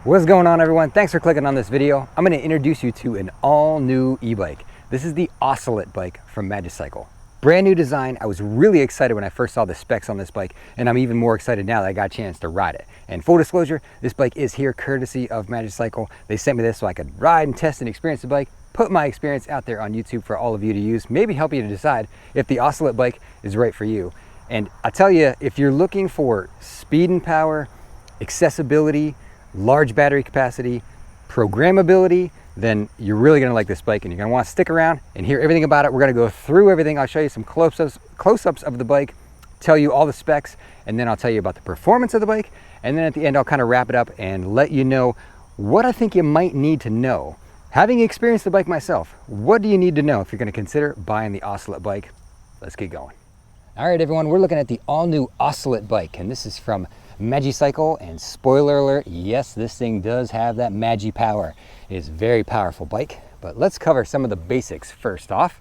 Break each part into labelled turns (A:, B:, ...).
A: What's going on, everyone? Thanks for clicking on this video. I'm going to introduce you to an all-new e-bike. This is the Ocelot bike from Magicycle. Brand new design. I was really excited when I first saw the specs on this bike, and I'm even more excited now that I got a chance to ride it. And full disclosure, this bike is here courtesy of Magicycle. They sent me this so I could ride and test and experience the bike, put my experience out there on YouTube for all of you to use, maybe help you to decide if the Ocelot bike is right for you. And I tell you, if you're looking for speed and power, accessibility, large battery capacity, programmability, then you're really gonna like this bike and you're gonna wanna stick around and hear everything about it. We're gonna go through everything. I'll show you some close-ups of the bike, tell you all the specs, and then I'll tell you about the performance of the bike. And then at the end, I'll kind of wrap it up and let you know what I think you might need to know. Having experienced the bike myself, what do you need to know if you're gonna consider buying the Ocelot bike? Let's get going. All right, everyone, we're looking at the all-new Ocelot bike, and this is from Magicycle, and spoiler alert, yes, this thing does have that Magi power. It is a very powerful bike, but let's cover some of the basics first off.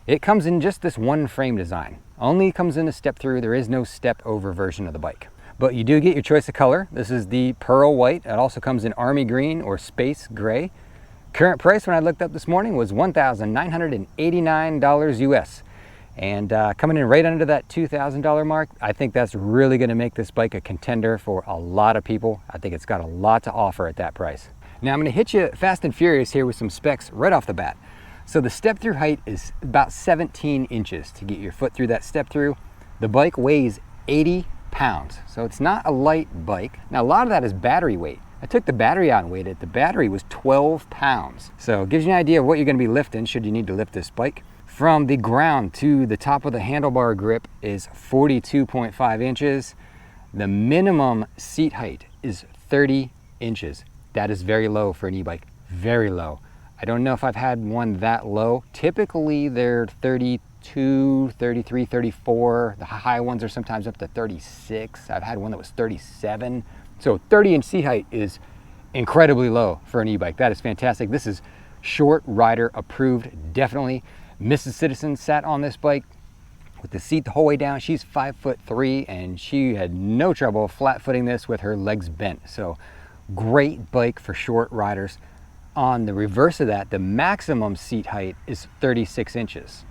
A: It comes in just this one frame design. Only comes in a step through. There is no step over version of the bike, but you do get your choice of color. This is the pearl white. It also comes in army green or space gray. Current price when I looked up this morning was $1,989 US. And coming in right under that $2,000 mark, I think that's really going to make this bike a contender for a lot of people. I think it's got a lot to offer at that price. Now I'm going to hit you fast and furious here with some specs right off the bat. So the step through height is about 17 inches to get your foot through that step through. The bike weighs 80 pounds, so it's not a light bike. Now a lot of that is battery weight. I took the battery out and weighed it. The battery was 12 pounds. So it gives you an idea of what you're going to be lifting should you need to lift this bike. From the ground to the top of the handlebar grip is 42.5 inches. The minimum seat height is 30 inches. That is very low for an e-bike, very low. I don't know if I've had one that low. Typically they're 32, 33, 34. The high ones are sometimes up to 36. I've had one that was 37. So 30-inch seat height is incredibly low for an e-bike. That is fantastic. This is short rider approved, definitely. Mrs. Citizen sat on this bike with the seat the whole way down. She's 5'3" and she had no trouble flat footing this with her legs bent. So great bike for short riders. On the reverse of that, the maximum seat height is 36 inches.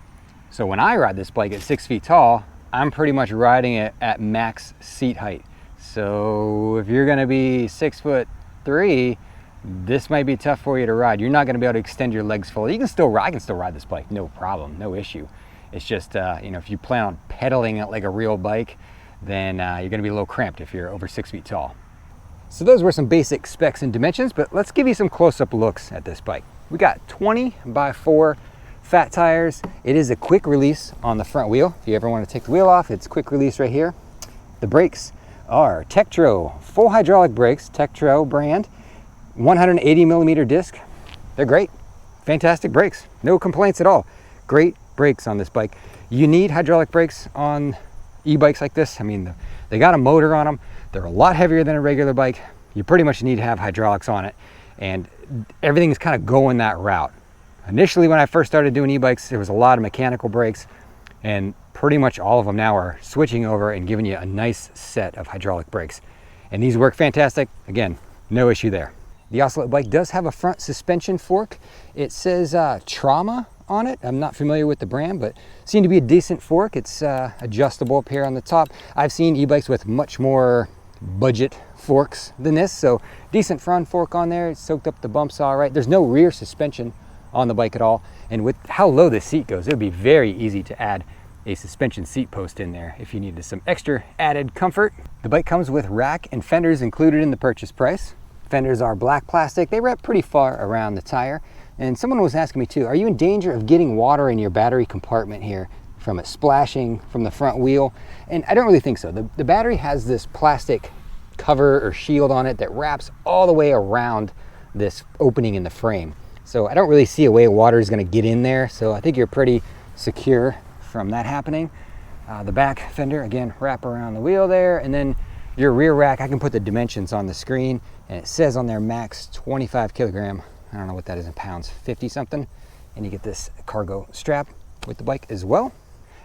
A: So when I ride this bike at 6 feet tall, I'm pretty much riding it at max seat height. So if you're gonna be 6'3", this might be tough for you to ride. You're not going to be able to extend your legs fully. You can still ride. I can still ride this bike, no problem, no issue. It's just, you know, if you plan on pedaling it like a real bike, then you're going to be a little cramped if you're over 6 feet tall. So those were some basic specs and dimensions, but let's give you some close-up looks at this bike. We got 20x4 fat tires. It is a quick release on the front wheel. If you ever want to take the wheel off, it's quick release right here. The brakes are Tektro full hydraulic brakes, Tektro brand. 180 millimeter disc. They're great, fantastic brakes, no complaints at all. Great brakes on this bike. You need hydraulic brakes on e-bikes like this. I mean, they got a motor on them. They're a lot heavier than a regular bike. You pretty much need to have hydraulics on it, and everything's kind of going that route. Initially, when I first started doing e-bikes, there was a lot of mechanical brakes, and pretty much all of them now are switching over and giving you a nice set of hydraulic brakes. And these work fantastic. Again, no issue there. The Ocelot bike does have a front suspension fork. It says Trauma on it. I'm not familiar with the brand, but seemed to be a decent fork. It's adjustable up here on the top. I've seen e-bikes with much more budget forks than this, so decent front fork on there. It soaked up the bumps all right. There's no rear suspension on the bike at all, and with how low the seat goes, it would be very easy to add a suspension seat post in there if you needed some extra added comfort. The bike comes with rack and fenders included in the purchase price. Fenders are black plastic. They wrap pretty far around the tire. And someone was asking me too, are you in danger of getting water in your battery compartment here from it splashing from the front wheel? And I don't really think so. The battery has this plastic cover or shield on it that wraps all the way around this opening in the frame. So I don't really see a way water is going to get in there. So I think you're pretty secure from that happening. The back fender, again, wrap around the wheel there. And then your rear rack, I can put the dimensions on the screen, and it says on there max 25 kilogram. I don't know what that is in pounds, 50 something. And you get this cargo strap with the bike as well.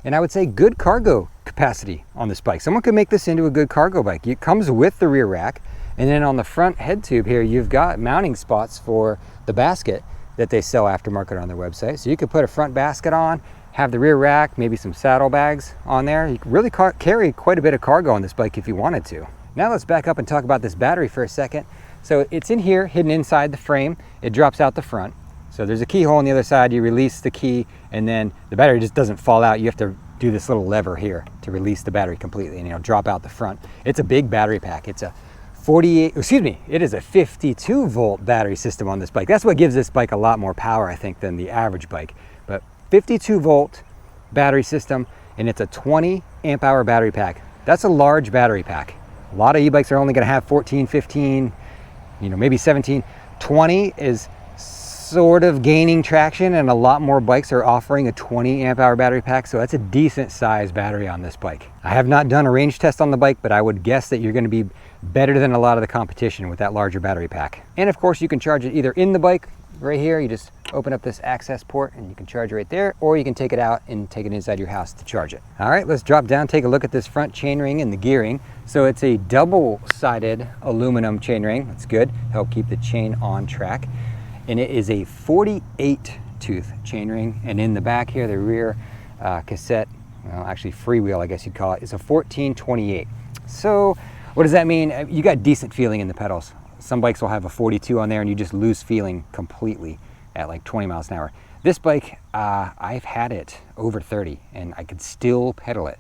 A: And I would say good cargo capacity on this bike. Someone could make this into a good cargo bike. It comes with the rear rack, And then on the front head tube here, you've got mounting spots for the basket that they sell aftermarket on their website. So you could put a front basket on, have the rear rack, maybe some saddlebags on there. You can really carry quite a bit of cargo on this bike if you wanted to. Now let's back up and talk about this battery for a second. So it's in here, hidden inside the frame. It drops out the front. So there's a keyhole on the other side. You release the key and then the battery just doesn't fall out. You have to do this little lever here to release the battery completely and drop out the front. It's a big battery pack. It's a 52 volt battery system on this bike. That's what gives this bike a lot more power, I think, than the average bike. But 52 volt battery system, and it's a 20 amp hour battery pack. That's a large battery pack. A lot of e-bikes are only gonna have 14, 15, maybe 17. 20 is sort of gaining traction, and a lot more bikes are offering a 20 amp hour battery pack, so that's a decent size battery on this bike. I have not done a range test on the bike, but I would guess that you're going to be better than a lot of the competition with that larger battery pack. And of course you can charge it either in the bike right here, you just open up this access port and you can charge it right there, or you can take it out and take it inside your house to charge it. All right, let's drop down, take a look at this front chainring and the gearing. So it's a double-sided aluminum chainring. That's good, help keep the chain on track. And it is a 48 tooth chainring, and in the back here, the rear cassette, well, actually freewheel I guess you'd call it, is a 1428. So what does that mean? You got decent feeling in the pedals. Some bikes will have a 42 on there and you just lose feeling completely at like 20 miles an hour. This bike, I've had it over 30 and I could still pedal it.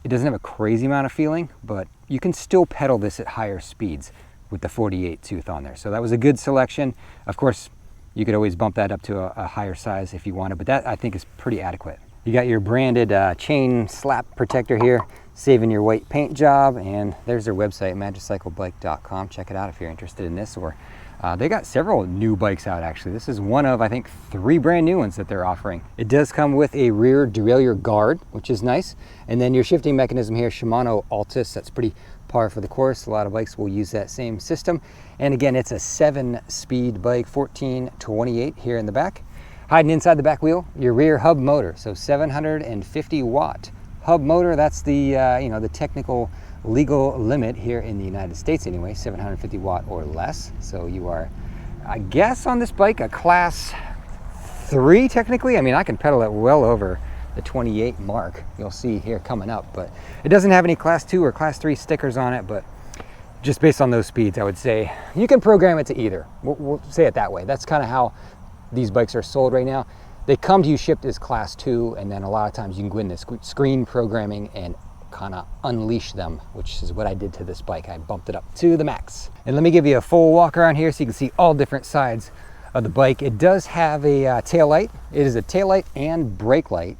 A: It doesn't have a crazy amount of feeling, but you can still pedal this at higher speeds with the 48 tooth on there. So that was a good selection. Of course, you could always bump that up to a higher size if you wanted, but that I think is pretty adequate. You got your branded chain slap protector here, saving your white paint job, and there's their website, magicyclebike.com. Check it out if you're interested in this, or they got several new bikes out actually. This is one of, I think, 3 brand new ones that they're offering. It does come with a rear derailleur guard, which is nice, and then your shifting mechanism here, Shimano Altus, that's pretty par for the course. A lot of bikes will use that same system. And again, it's a 7-speed bike, 1428 here in the back. Hiding inside the back wheel, your rear hub motor, so 750 watt hub motor. That's the the technical legal limit here in the United States anyway, 750 watt or less. So you are, I guess, on this bike a class 3 technically. I mean, I can pedal it well over the 28 mark, you'll see here coming up, but it doesn't have any class 2 or class 3 stickers on it. But just based on those speeds, I would say you can program it to either. We'll say it that way. That's kind of how these bikes are sold right now. They come to you shipped as class 2, and then a lot of times you can go in the screen programming and kind of unleash them, which is what I did to this bike. I bumped it up to the max. And let me give you a full walk around here so you can see all different sides of the bike. It does have a tail light. It is a tail light and brake light.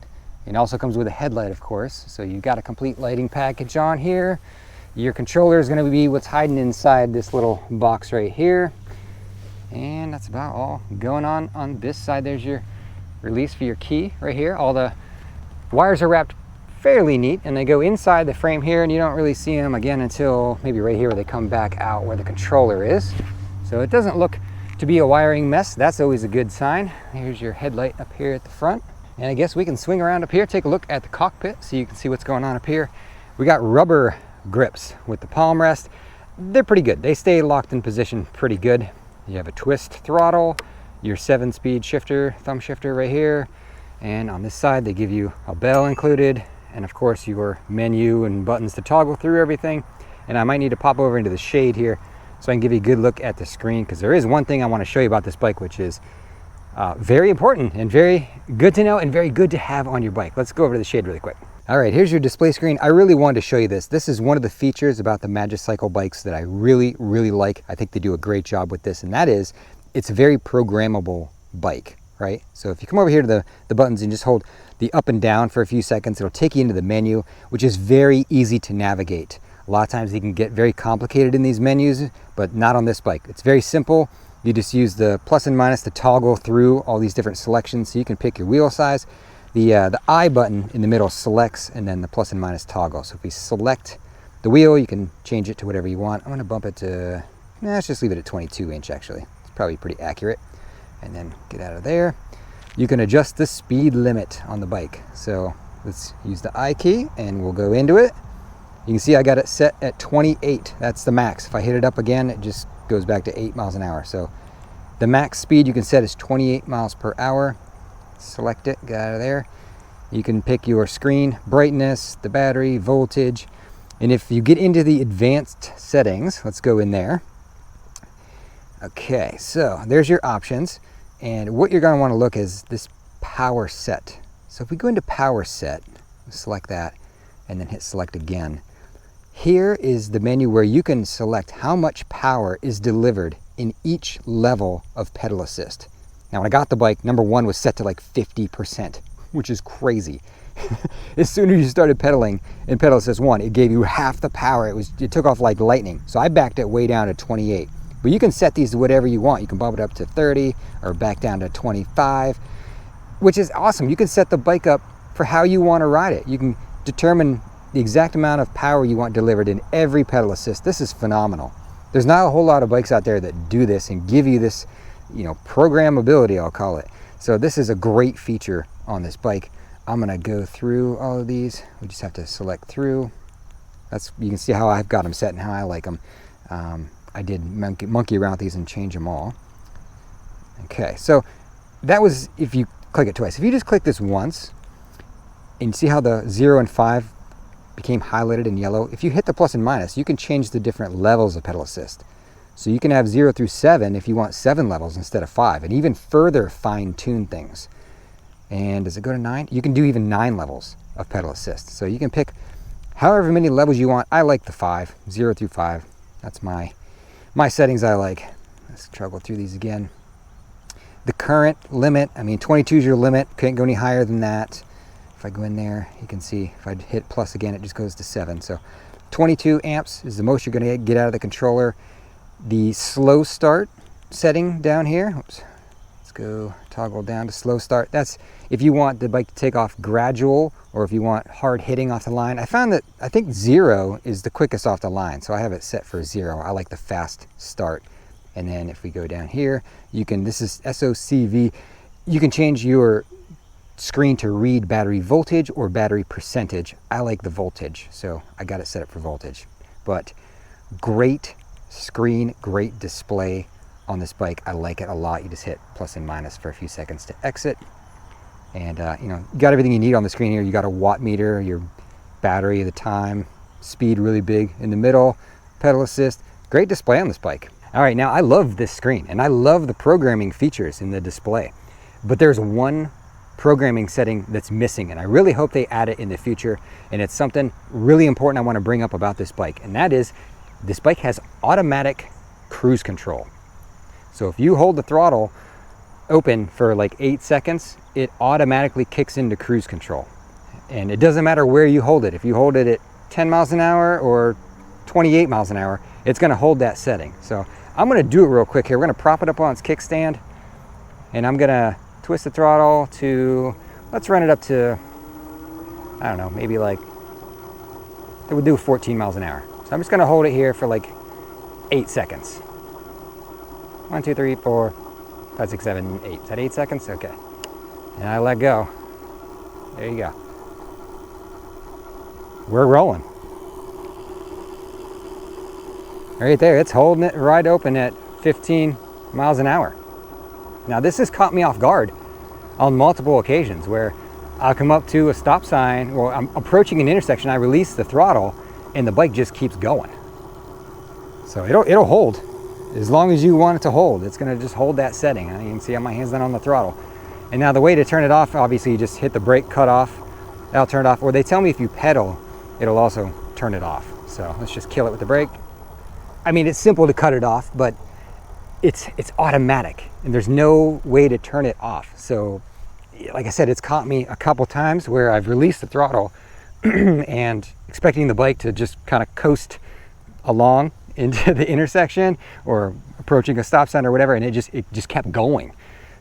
A: It also comes with a headlight, of course. So you've got a complete lighting package on here. Your controller is going to be what's hiding inside this little box right here. And that's about all going on this side. There's your release for your key right here. All the wires are wrapped fairly neat, and they go inside the frame here, and you don't really see them again until maybe right here where they come back out where the controller is. So it doesn't look to be a wiring mess. That's always a good sign. Here's your headlight up here at the front. And I guess we can swing around up here, take a look at the cockpit so you can see what's going on up here. We got rubber grips with the palm rest. They're pretty good. They stay locked in position pretty good. You have a twist throttle, your 7-speed shifter, thumb shifter right here. And on this side, they give you a bell included, and of course your menu and buttons to toggle through everything. And I might need to pop over into the shade here so I can give you a good look at the screen, because there is one thing I want to show you about this bike, which is very important and very good to know and very good to have on your bike. Let's go over to the shade really quick. All right, here's your display screen. I really wanted to show you this. This is one of the features about the Magicycle bikes that I really, really like. I think they do a great job with this, and that is it's a very programmable bike, right? So if you come over here to the buttons and just hold the up and down for a few seconds, it'll take you into the menu, which is very easy to navigate. A lot of times they can get very complicated in these menus, but not on this bike. It's very simple. You just use the plus and minus to toggle through all these different selections, so you can pick your wheel size. The I button in the middle selects, and then the plus and minus toggle. So if we select the wheel, you can change it to whatever you want. I'm going to bump it to, let's just leave it at 22 inch actually. It's probably pretty accurate. And then get out of there. You can adjust the speed limit on the bike. So let's use the I key and we'll go into it. You can see I got it set at 28. That's the max. If I hit it up again, it just goes back to 8 miles an hour. So the max speed you can set is 28 miles per hour. Select it, get out of there. You can pick your screen brightness, the battery, voltage. And if you get into the advanced settings, let's go in there. Okay, so there's your options. And what you're going to want to look is this power set. So if we go into power set, select that, and then hit select again. Here is the menu where you can select how much power is delivered in each level of pedal assist. Now when I got the bike, number one was set to like 50%, which is crazy. As soon as you started pedaling in pedal assist 1, it gave you half the power. It took off like lightning. So I backed it way down to 28. But you can set these to whatever you want. You can bump it up to 30 or back down to 25, which is awesome. You can set the bike up for how you want to ride it. You can determine the exact amount of power you want delivered in every pedal assist. This is phenomenal. There's not a whole lot of bikes out there that do this and give you this, programmability, I'll call it. So this is a great feature on this bike. I'm gonna go through all of these. We just have to select through. You can see how I've got them set and how I like them. I did monkey around with these and change them all. Okay, so that was if you click it twice. If you just click this once, and see how the 0 and 5 became highlighted in yellow, if you hit the plus and minus, you can change the different levels of pedal assist. So you can have 0 through 7 if you want 7 levels instead of 5, and even further fine-tune things. And does it go to 9? You can do even 9 levels of pedal assist. So you can pick however many levels you want. I like the 5, 0 through 5. That's my settings I like. Let's struggle through these again. The current limit, 22 is your limit. Can't go any higher than that. If I go in there, you can see if I hit plus again, it just goes to 7. So 22 amps is the most you're going to get out of the controller. The slow start setting down here, oops, let's go toggle down to slow start. That's if you want the bike to take off gradual or if you want hard hitting off the line. I found that I think 0 is the quickest off the line, so I have it set for 0. I like the fast start. And then if we go down here, this is SOCV, you can change your screen to read battery voltage or battery percentage. I like the voltage, so I got it set up for voltage. But great screen, great display on this bike. I like it a lot. You just hit plus and minus for a few seconds to exit. And you got everything you need on the screen here. You got a watt meter, your battery, the time, speed really big in the middle, pedal assist. Great display on this bike. All right, now I love this screen and I love the programming features in the display, but there's one programming setting that's missing, and I really hope they add it in the future. And it's something really important I want to bring up about this bike, and that is this bike has automatic cruise control. So if you hold the throttle open for like 8 seconds, it automatically kicks into cruise control. And it doesn't matter where you hold it. If you hold it at 10 miles an hour or 28 miles an hour, it's going to hold that setting. So I'm going to do it real quick here. We're going to prop it up on its kickstand, and I'm going to twist the throttle to, let's run it up to, I don't know, maybe like, it would do 14 miles an hour. So I'm just going to hold it here for like 8 seconds. 1, 2, 3, 4, 5, 6, 7, 8. Is that 8 seconds? Okay. And I let go. There you go. We're rolling. Right there, it's holding it right open at 15 miles an hour. Now this has caught me off guard on multiple occasions where I'll come up to a stop sign or I'm approaching an intersection, I release the throttle and the bike just keeps going. So it'll hold as long as you want it to hold. It's gonna just hold that setting. You can see how my hand's not on the throttle. And now the way to turn it off, obviously you just hit the brake, cut off, that'll turn it off. Or they tell me if you pedal, it'll also turn it off. So let's just kill it with the brake. It's simple to cut it off, but it's automatic and there's no way to turn it off. So like I said, it's caught me a couple times where I've released the throttle and expecting the bike to just kind of coast along into the intersection or approaching a stop sign or whatever, and it just kept going.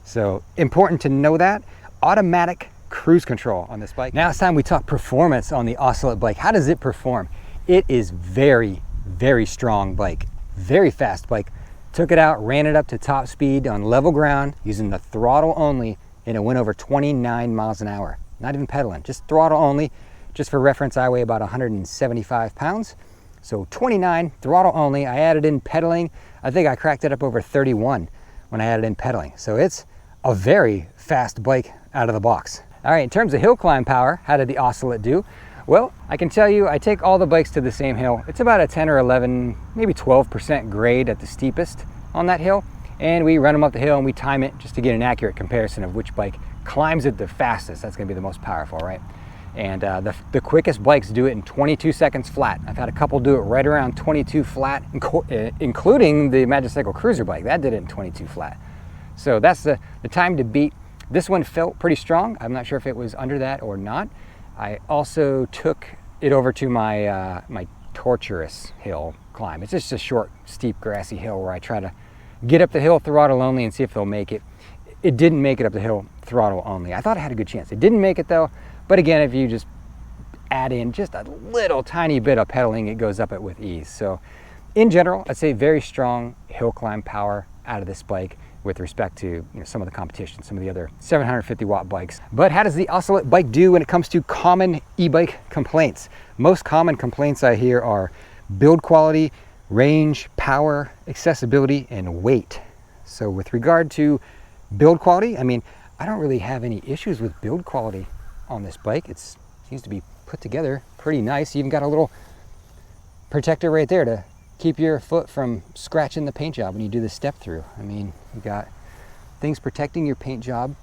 A: So important to know that. Automatic cruise control on this bike. Now it's time we talk performance on the Ocelot bike. How does it perform? It is very, very strong bike, very fast bike. Took it out, ran it up to top speed on level ground using the throttle only, and it went over 29 miles an hour. Not even pedaling, just throttle only. Just for reference, I weigh about 175 pounds. So 29, throttle only. I added in pedaling. I think I cracked it up over 31 when I added in pedaling. So it's a very fast bike out of the box. All right, in terms of hill climb power, how did the Ocelot do? Well, I can tell you, I take all the bikes to the same hill. It's about a 10 or 11, maybe 12% grade at the steepest on that hill. And we run them up the hill and we time it just to get an accurate comparison of which bike climbs it the fastest. That's gonna be the most powerful, right? And the quickest bikes do it in 22 seconds flat. I've had a couple do it right around 22 flat, including the Magicycle Cruiser bike. That did it in 22 flat. So that's the time to beat. This one felt pretty strong. I'm not sure if it was under that or not. I also took it over to my my tortuous hill climb. It's just a short, steep, grassy hill where I try to get up the hill throttle only and see if they'll make it. It didn't make it up the hill throttle only. I thought it had a good chance. It didn't make it though. But again, if you just add in just a little tiny bit of pedaling, it goes up it with ease. So in general, I'd say very strong hill climb power out of this bike with respect to some of the competition, some of the other 750 watt bikes. But how does the Ocelot bike do when it comes to common e-bike complaints? Most common complaints I hear are build quality, range, power, accessibility, and weight. So with regard to build quality, I mean, I don't really have any issues with build quality on this bike. It seems to be put together pretty nice. You even got a little protector right there to keep your foot from scratching the paint job when you do the step through. I mean, you got things protecting your paint job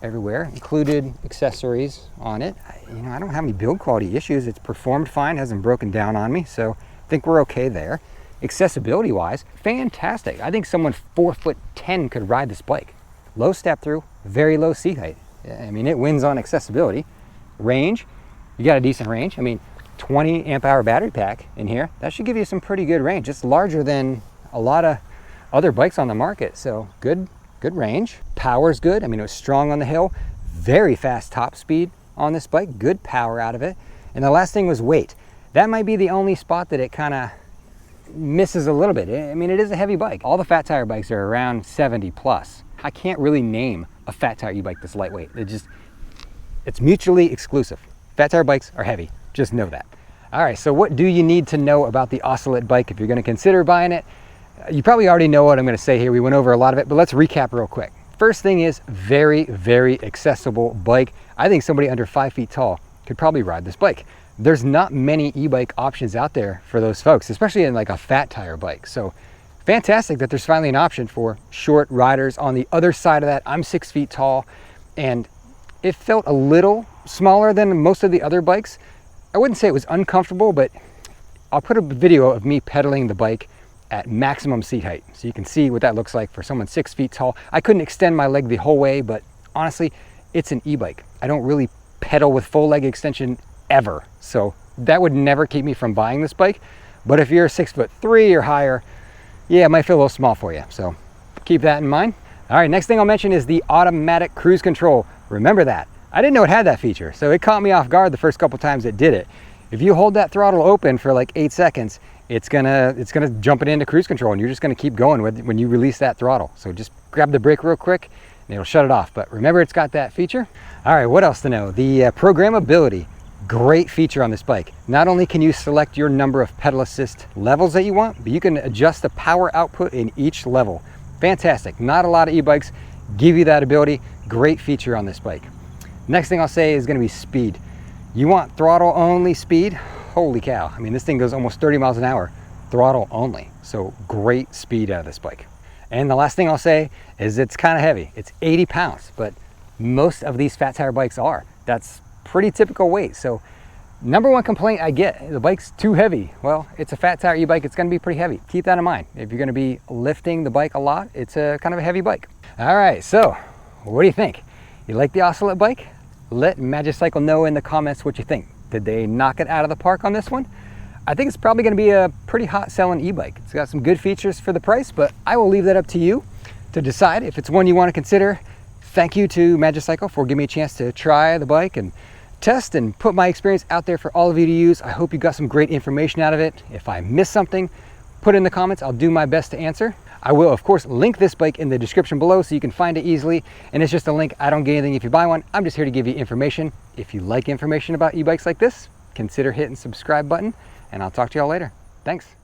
A: everywhere, included accessories on it. I don't have any build quality issues. It's performed fine, hasn't broken down on me, so I think we're okay there. Accessibility wise, fantastic. I think someone 4'10" could ride this bike. Low step through, very low seat height. I mean, it wins on accessibility. Range, you got a decent range. I mean, 20 amp hour battery pack in here. That should give you some pretty good range. It's larger than a lot of other bikes on the market. So good range. Power's good. I mean, it was strong on the hill. Very fast top speed on this bike. Good power out of it. And the last thing was weight. That might be the only spot that it kind of misses a little bit. I mean, it is a heavy bike. All the fat tire bikes are around 70 plus. I can't really name a fat tire e-bike that's lightweight. It's mutually exclusive. Fat tire bikes are heavy. Just know that. All right, so what do you need to know about the Ocelot bike if you're going to consider buying it? You probably already know what I'm going to say here. We went over a lot of it, but let's recap real quick. First thing is very, very accessible bike. I think somebody under 5 feet tall could probably ride this bike. There's not many e-bike options out there for those folks, especially in like a fat tire bike. So fantastic that there's finally an option for short riders. On the other side of that, I'm 6 feet tall and it felt a little smaller than most of the other bikes. I wouldn't say it was uncomfortable, but I'll put a video of me pedaling the bike at maximum seat height so you can see what that looks like for someone 6 feet tall. I couldn't extend my leg the whole way, but honestly, it's an e-bike. I don't really pedal with full leg extension ever, so that would never keep me from buying this bike. But if you're 6'3" or higher, yeah, it might feel a little small for you, so keep that in mind. All right, next thing I'll mention is the automatic cruise control. Remember that. I didn't know it had that feature, so it caught me off guard the first couple times it did it. If you hold that throttle open for like 8 seconds, it's gonna jump it into cruise control, and you're just gonna keep going when you release that throttle. So just grab the brake real quick, and it'll shut it off. But remember, it's got that feature. All right, what else to know? The programmability, great feature on this bike. Not only can you select your number of pedal assist levels that you want, but you can adjust the power output in each level. Fantastic. Not a lot of e-bikes give you that ability. Great feature on this bike. Next thing I'll say is going to be speed. You want throttle only speed? Holy cow. I mean, this thing goes almost 30 miles an hour, throttle only. So great speed out of this bike. And the last thing I'll say is it's kind of heavy. It's 80 pounds, but most of these fat tire bikes are. That's pretty typical weight. So number one complaint I get, the bike's too heavy. Well, it's a fat tire e-bike. It's going to be pretty heavy. Keep that in mind. If you're going to be lifting the bike a lot, it's a kind of a heavy bike. All right, so what do you think? You like the Ocelot bike? Let Magicycle know in the comments what you think. Did they knock it out of the park on this one? I think it's probably going to be a pretty hot selling e-bike. It's got some good features for the price, but I will leave that up to you to decide if it's one you want to consider. Thank you to Magicycle for giving me a chance to try the bike and test and put my experience out there for all of you to use. I hope you got some great information out of it. If I missed something, put it in the comments. I'll do my best to answer. I will, of course, link this bike in the description below so you can find it easily. And it's just a link. I don't get anything if you buy one. I'm just here to give you information. If you like information about e-bikes like this, consider hitting subscribe button, and I'll talk to y'all later. Thanks.